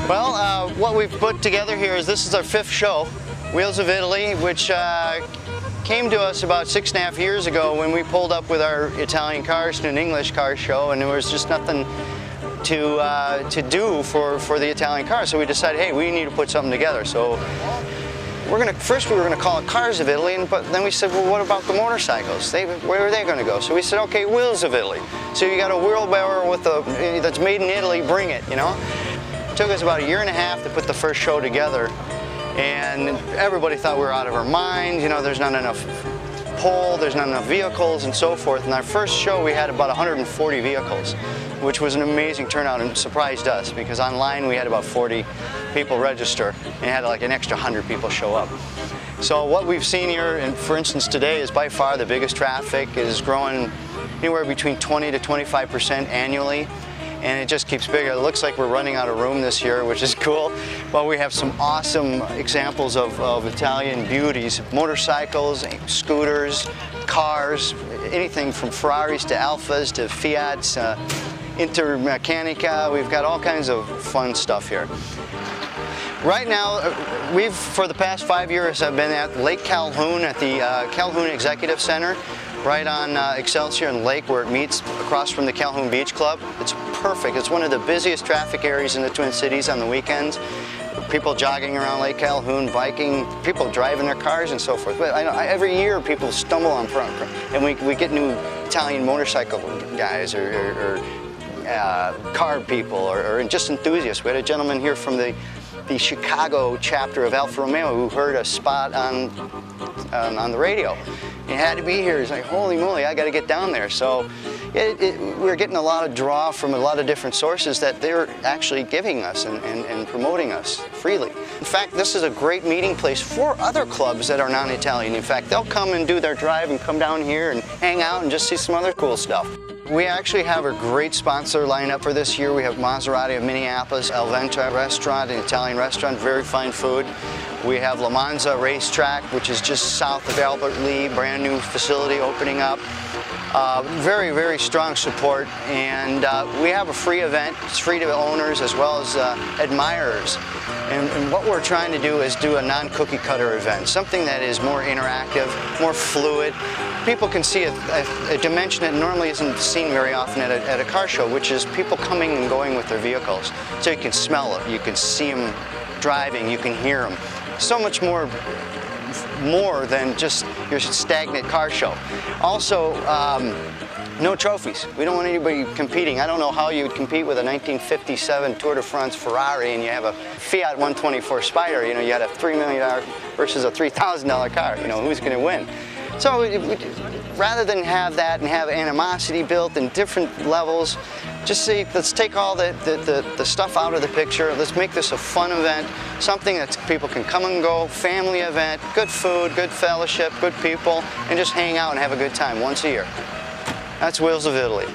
Well, what we've put together here is this is our 5th show, Wheels of Italy, which came to us about 6.5 years ago when we pulled up with our Italian cars to an English car show, and there was just nothing to do for the Italian cars. So we decided, hey, we need to put something together. So first we were gonna call it Cars of Italy, but then we said, well, what about the motorcycles? Where are they gonna go? So we said, okay, Wheels of Italy. So you got a wheelbarrow that's made in Italy, bring it, you know? It took us about 1.5 years to put the first show together, and everybody thought we were out of our minds. You know, there's not enough pull, there's not enough vehicles, and so forth. In our first show, we had about 140 vehicles, which was an amazing turnout and surprised us, because online we had about 40 people register and had like an extra 100 people show up. So what we've seen here, and for instance today, is by far the biggest traffic. It is growing anywhere between 20 to 25% annually, and it just keeps bigger. It looks like we're running out of room this year, which is cool. But we have some awesome examples of Italian beauties: motorcycles, scooters, cars, anything from Ferraris to Alfas to Fiats, Intermeccanica. We've got all kinds of fun stuff here. Right now, for the past 5 years, I've been at Lake Calhoun at the Calhoun Executive Center, right on Excelsior and Lake, where it meets across from the Calhoun Beach Club. It's perfect. It's one of the busiest traffic areas in the Twin Cities on the weekends. People jogging around Lake Calhoun, biking, people driving their cars and so forth. But I know every year people stumble on front, and we get new Italian motorcycle guys or car people or just enthusiasts. We had a gentleman here from the Chicago chapter of Alfa Romeo who heard a spot on the radio. He had to be here. He's like, holy moly, I got to get down there. So we're getting a lot of draw from a lot of different sources that they're actually giving us and promoting us freely. In fact, this is a great meeting place for other clubs that are non-Italian. In fact, they'll come and do their drive and come down here and hang out and just see some other cool stuff. We actually have a great sponsor lined up for this year. We have Maserati of Minneapolis, El Venta Restaurant, an Italian restaurant, very fine food. We have La Monza Racetrack, which is just south of Albert Lea, brand new facility opening up. Very, very strong support, and we have a free event. It's free to owners as well as admirers. And what we're trying to do is do a non-cookie cutter event, something that is more interactive, more fluid. People can see a dimension that normally isn't seen very often at a car show, which is people coming and going with their vehicles. So you can smell it, you can see them driving, you can hear them. So much more than just your stagnant car show. Also, no trophies. We don't want anybody competing. I don't know how you would compete with a 1957 Tour de France Ferrari and you have a Fiat 124 Spider. You know, you had a $3 million versus a $3,000 car. You know, who's going to win? So rather than have that and have animosity built in different levels, just say, let's take all the stuff out of the picture. Let's make this a fun event, something that people can come and go, family event, good food, good fellowship, good people, and just hang out and have a good time once a year. That's Wheels of Italy.